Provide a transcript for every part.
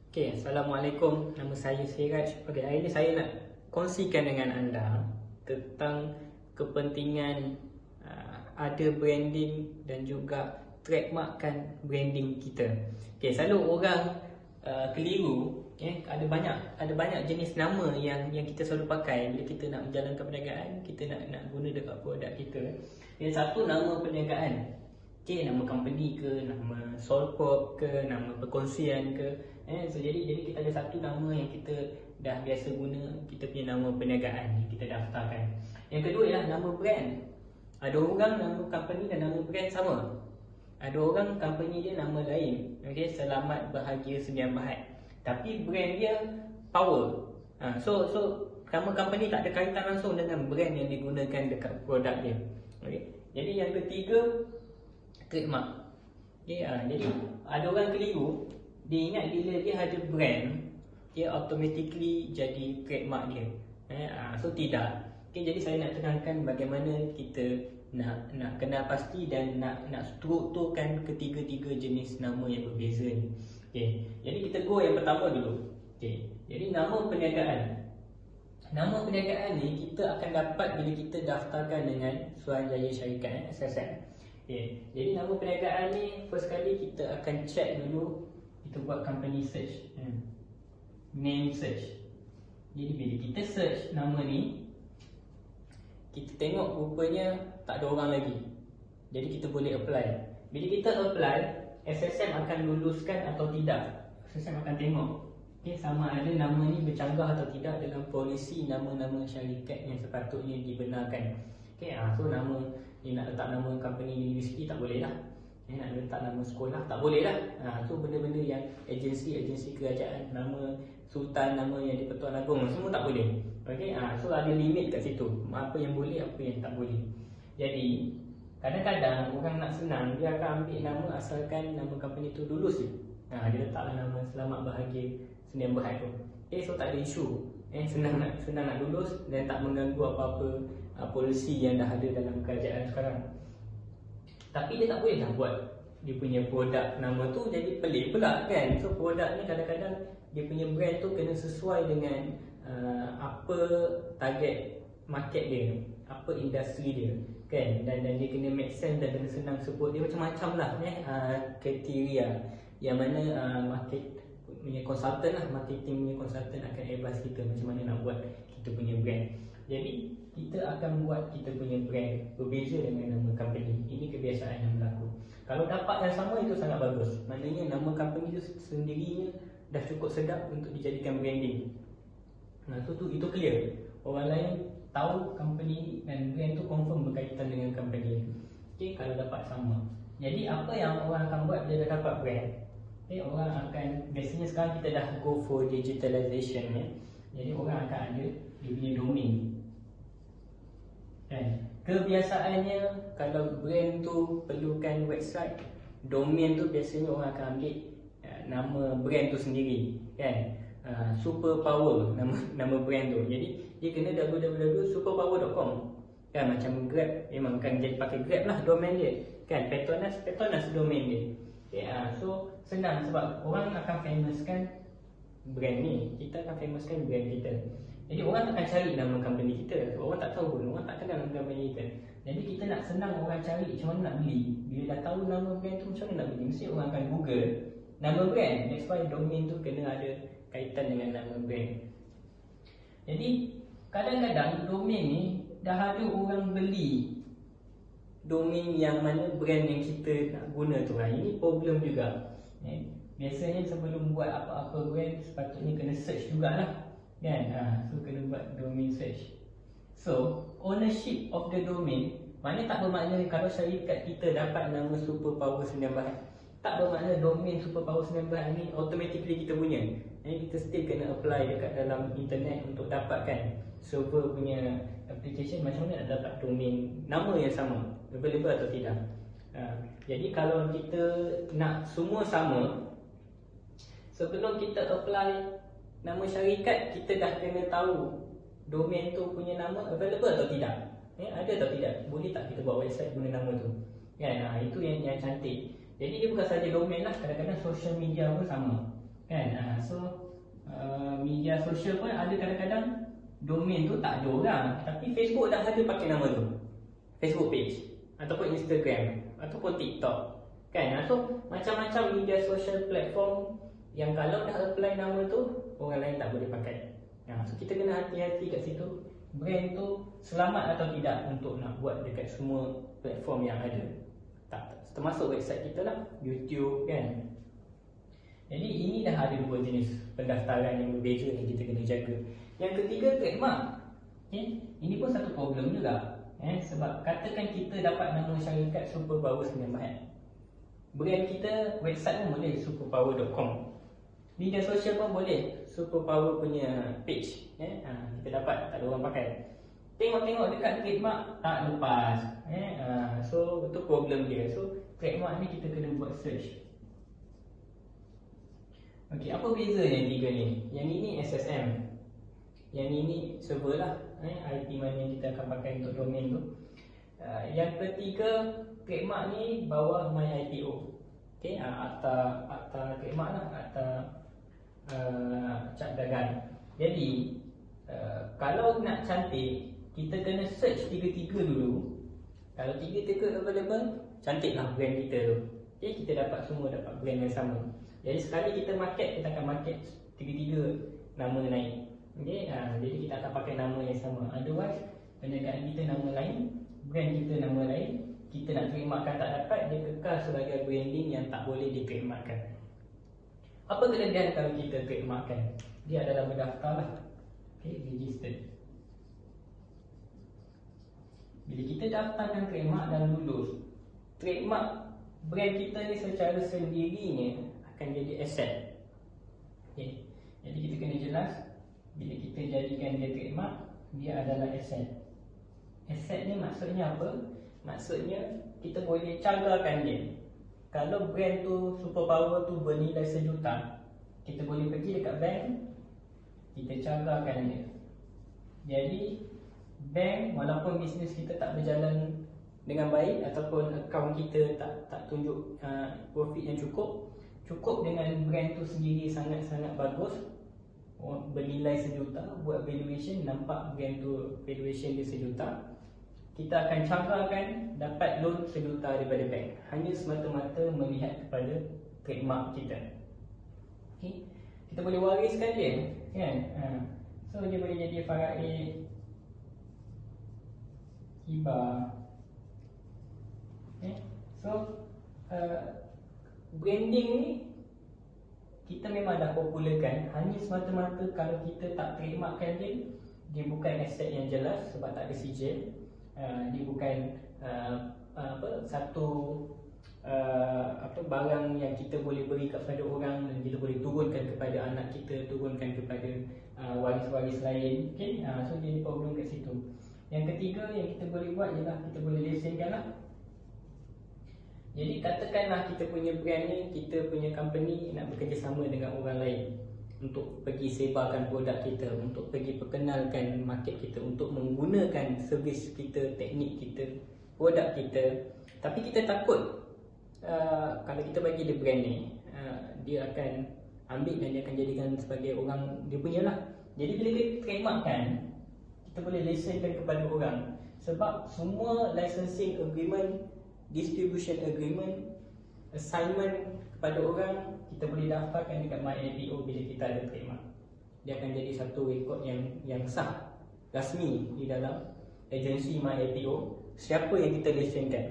Okay, Assalamualaikum. Nama saya Siraj. Okay, hari ini saya nak kongsikan dengan anda tentang kepentingan ada branding dan juga trademarkkan branding kita. Okay, selalu orang keliru. Ada banyak jenis nama yang kita selalu pakai bila kita nak menjalankan perniagaan, kita nak guna dekat produk kita. Yang satu, nama perniagaan. Okay, nama company ke, nama sole prop ke, nama perkongsian ke. So jadi kita ada satu nama yang kita dah biasa guna, kita punya nama perniagaan yang kita daftarkan. Yang kedua ialah nama brand. Ada orang nama company dan nama brand sama. Ada orang company dia nama lain. Okay, Selamat Bahagia Sdn Bhd. Tapi brand dia Power. So nama company tak ada kaitan langsung dengan brand yang digunakan dekat produk dia. Okay. Jadi yang ketiga, trademark. Okay, jadi ada orang keliru, dia ingat bila dia ada brand, dia automatically jadi trademark dia. So tidak. Okay, jadi saya nak terangkan bagaimana kita nak kenal pasti dan nak strukturkan ketiga-tiga jenis nama yang berbeza ni. Okay, jadi kita go yang pertama dulu. Okay, jadi nama perniagaan. Nama perniagaan ni kita akan dapat bila kita daftarkan dengan Suruhanjaya Syarikat SSM. Okay, jadi nama perniagaan ni first kali kita akan check dulu. Kita buat company search, name search. Jadi bila kita search nama ni, kita tengok rupanya tak ada orang lagi. Jadi kita boleh apply. Bila kita apply, SSM akan luluskan atau tidak. SSM akan tengok sama ada nama ni bercanggah atau tidak dengan polisi nama-nama syarikat yang sepatutnya dibenarkan. So nama ni nak letak nama company universiti tak boleh lah. Nak letak nama sekolah tak boleh lah. So benda-benda yang agensi kerajaan, nama sultan, nama yang di-Pertuan Agong, semua tak boleh. So ada limit kat situ, apa yang boleh, apa yang tak boleh. Jadi kadang-kadang orang nak senang, dia akan ambil nama asalkan nama company tu lulus je. Dia letaklah nama Selamat Bahagia Sdn Bhd tu. So tak ada isu. Senang nak lulus dan tak mengganggu apa-apa polisi yang dah ada dalam kerajaan sekarang. Tapi dia tak boleh lah buat dia punya produk nama tu jadi pelik pula kan. So produk ni kadang-kadang dia punya brand tu kena sesuai dengan apa target market dia, apa industri dia kan, dan dia kena make sense dan kena senang sebut. Dia macam-macam lah kriteria yang mana market punya consultant lah, marketing punya consultant akan advise kita macam mana nak buat kita punya brand. Jadi kita akan buat kita punya brand berbeza dengan nama company. Ini kebiasaan yang berlaku. Kalau dapat yang sama itu sangat bagus. Maknanya nama company itu sendirinya dah cukup sedap untuk dijadikan branding. Itu clear. Orang lain tahu company dan brand tu confirm berkaitan dengan company. Kalau dapat sama. Jadi apa yang orang akan buat bila dah dapat brand? Orang akan, biasanya sekarang kita dah go for digitalization Jadi orang akan ada dia punya domain. Kebiasaannya kalau brand tu perlukan website, domain tu biasanya orang akan ambil nama brand tu sendiri kan. Super Power nama brand tu. Jadi dia kena www.superpower.com kan, macam Grab memang kan jadi pakai Grab lah domain dia kan. Petronas domain dia. So senang sebab orang akan famouskan brand ni. Kita akan famouskan brand kita. Jadi orang takkan cari nama company kita. Orang tak tahu pun, orang tak kenal nama company kita. Jadi kita nak senang orang cari macam mana nak beli. Bila dah tahu nama brand tu macam mana nak beli, mesti orang akan Google nama brand. That's why domain tu kena ada kaitan dengan nama brand. Jadi kadang-kadang domain ni dah ada orang beli domain yang mana brand yang kita nak guna tu. Ini problem juga. Biasanya sebelum buat apa-apa brand sepatutnya kena search jugalah kan. So kena buat domain search. So ownership of the domain mana tak bermakna kalau syarikat kita dapat nama Super Power Sdn Bhd, tak bermakna domain Super Power Sdn Bhd ni automatically kita punya. Kita still kena apply dekat dalam internet untuk dapatkan server punya application macam mana nak dapat domain nama yang sama, available atau tidak. Jadi kalau kita nak semua sama, sebelum kita apply nama syarikat, kita dah kena tahu domain tu punya nama available atau tidak. Ada atau tidak, boleh tak kita buat website guna nama tu kan. Itu yang cantik. Jadi dia bukan saja domain lah, kadang-kadang social media pun sama kan. So media sosial pun ada kadang-kadang domain tu tak ada orang, tapi Facebook dah ada pakai nama tu, Facebook page ataupun Instagram ataupun TikTok kan. So macam-macam media sosial platform yang kalau dah apply nama tu, orang lain tak boleh pakai. So kita kena hati-hati kat situ, brand tu selamat atau tidak untuk nak buat dekat semua platform yang ada. Termasuk website kita lah, YouTube kan. Jadi ini dah ada dua jenis pendaftaran yang berbeza yang kita kena jaga. Yang ketiga, trademark. Ini pun satu problem juga. Sebab katakan kita dapat nama syarikat Superpower Semen Bahat, brand kita, website pun boleh superpower.com, media sosial pun boleh Superpower punya page. Kita dapat, tak ada orang pakai. Tengok-tengok dekat trademark, tak lepas. So itu problem dia. So trademark ni kita kena buat search. Okey, apa beza yang tiga ni? Yang ini SSM, yang ini server lah, IP mana yang kita akan pakai untuk domain tu. Yang ketiga, trademark ni bawah MyIPO. Okey, akta trademark lah, akta cap dagang. Jadi kalau nak cantik, kita kena search tiga-tiga dulu. Kalau tiga-tiga available, cantiklah brand kita tu. Okay, kita dapat semua dapat brand yang sama. Jadi sekali kita market, kita akan market tiga-tiga nama naik. Okay, jadi kita akan pakai nama yang sama. Otherwise, perniagaan kita nama lain, brand kita nama lain, kita nak trademarkkan tak dapat, dia kekal sebagai branding yang tak boleh di-trademarkkan. Apa kelebihan kalau kita trademarkkan? Dia adalah berdaftar lah. Okay, registered. Bila kita daftarkan trademark dan lulus, trademark brand kita ni secara sendirinya akan jadi aset. Okay. Jadi kita kena jelas, bila kita jadikan dia trademark, dia adalah aset. Aset ni maksudnya apa? Maksudnya kita boleh cagarkan dia. Kalau brand tu, Superpower tu bernilai 1 juta, kita boleh pergi dekat bank, kita cagarkan dia. Jadi bank, walaupun bisnes kita tak berjalan dengan baik ataupun akaun kita tak tunjuk profit yang cukup dengan brand tu sendiri sangat-sangat bagus, bernilai 1 juta, buat valuation, nampak brand tu valuation dia 1 juta, kita akan cagarkan dapat loan 1 juta daripada bank, hanya semata-mata melihat kepada trademark kita. Okay. Kita boleh wariskan dia kan. So dia boleh jadi Faraid, Hibah. Okay. So branding ni kita memang dah popularkan, hanya semata-mata kalau kita tak trademarkkan dia, dia bukan aset yang jelas sebab tak ada sijil. Dia bukan satu barang yang kita boleh beri kepada orang dan kita boleh turunkan kepada anak kita, turunkan kepada waris-waris lain. Okay? So jadi problem kat situ. Yang ketiga yang kita boleh buat ialah kita boleh lesenkan lah. Jadi katakanlah kita punya brand ni, kita punya company nak bekerjasama dengan orang lain untuk pergi sebarkan produk kita, untuk pergi perkenalkan market kita, untuk menggunakan servis kita, teknik kita, produk kita. Tapi kita takut kalau kita bagi dia brand ni, dia akan ambil dan dia akan jadikan sebagai orang dia punya lah. Jadi bila kita trademarkkan, kita boleh lisenkan kepada orang. Sebab semua licensing agreement, distribution agreement, assignment kepada orang, kita boleh daftarkan dekat MyIPO bila kita ada trademark. Dia akan jadi satu rekod yang sah, rasmi di dalam agensi MyIPO, siapa yang kita lisenkan.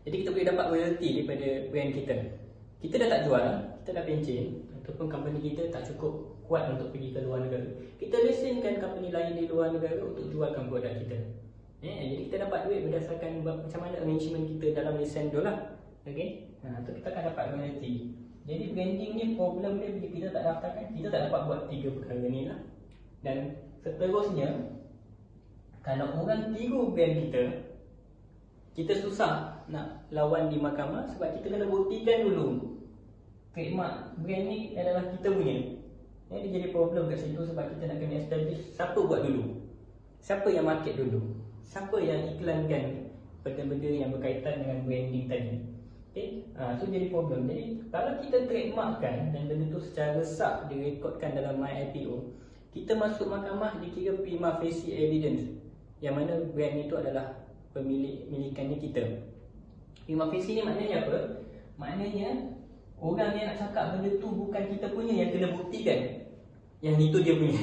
Jadi kita boleh dapat royalty daripada brand kita. Kita dah tak jual, kita dah pencen, ataupun company kita tak cukup kuat untuk pergi ke luar negara, kita lisenkan company lain di luar negara untuk jualkan produk kita. Jadi kita dapat duit berdasarkan macam mana arrangement kita dalam lesen tu lah. Okay? Tu kita akan dapat royalty. Jadi branding ni problem dia bila kita tak daftarkan, kita tak dapat buat tiga perkara ni lah. Dan seterusnya, kalau orang tiru brand kita susah nak lawan di mahkamah sebab kita kena buktikan dulu trademark brand ni adalah kita punya. Dia jadi problem kat situ sebab kita nak kena establish siapa buat dulu, siapa yang market dulu, siapa yang iklankan benda-benda yang berkaitan dengan branding tadi. Okay? Tu jadi problem. Jadi kalau kita trademarkkan dan benda tu secara sah direkodkan dalam MyIPO, kita masuk mahkamah dikira prima facie evidence, yang mana brand itu adalah milikannya kita. Prima facie ni maknanya apa? Maknanya orang yang nak cakap benda tu bukan kita punya yang kena buktikan yang itu dia punya.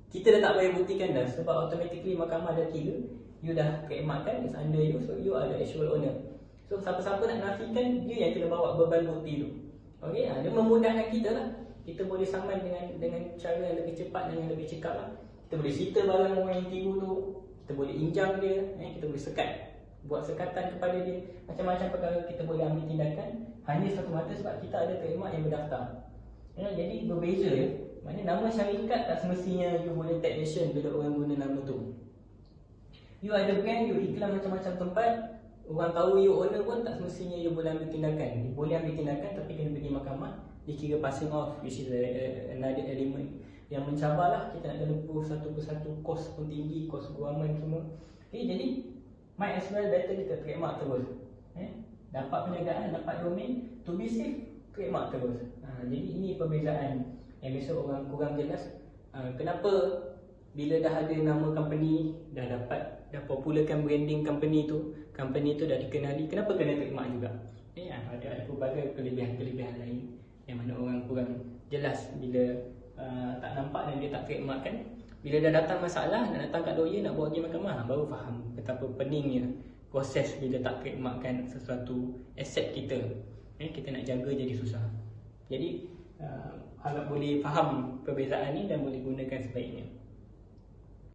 Kita dah tak payah buktikan dah, sebab automatically mahkamah dah kira you dah trademarkkan, it's under you, so you are the actual owner. So siapa-siapa nak nafikan, dia yang kena bawa beban bukti tu. Okey, dia memudahkan kita lah. Kita boleh saman dengan cara yang lebih cepat dan yang lebih cekap lah. Kita boleh sita barang orang yang tiru tu, kita boleh injam dia, kita boleh sekat, buat sekatan kepada dia. Macam-macam perkara kita boleh ambil tindakan hanya satu mata sebab kita ada trademark yang berdaftar. Jadi berbeza ya. Maknanya nama syarikat tak semestinya you boleh take action bila orang guna nama tu. You ada brand, you iklan macam-macam tempat, orang tahu you owner pun tak semestinya you boleh ambil tindakan. You boleh ambil tindakan tapi kena pergi mahkamah, dikira passing off, which is another element yang mencabarlah. Kita nak kena proof satu persatu, kos pun tinggi, kos guaman semua. Okay, jadi might as well better kita trademark terus. Dapat perniagaan, dapat domain, to be safe, trademark terus. Jadi ini perbezaan yang biasa orang kurang jelas. Kenapa bila dah ada nama company, dah popularkan branding company tu dah dikenali, kenapa kena trademark juga? Ada pelbagai kelebihan-kelebihan lain yang mana orang kurang jelas bila tak nampak dan dia tak trademarkkan. Bila dah datang masalah, nak datang kat lawyer, nak bawa pergi mahkamah, baru faham betapa peningnya proses bila tak trademarkkan sesuatu aset kita. Kita nak jaga jadi susah. Jadi harap boleh faham perbezaan ni dan boleh gunakan sebaiknya.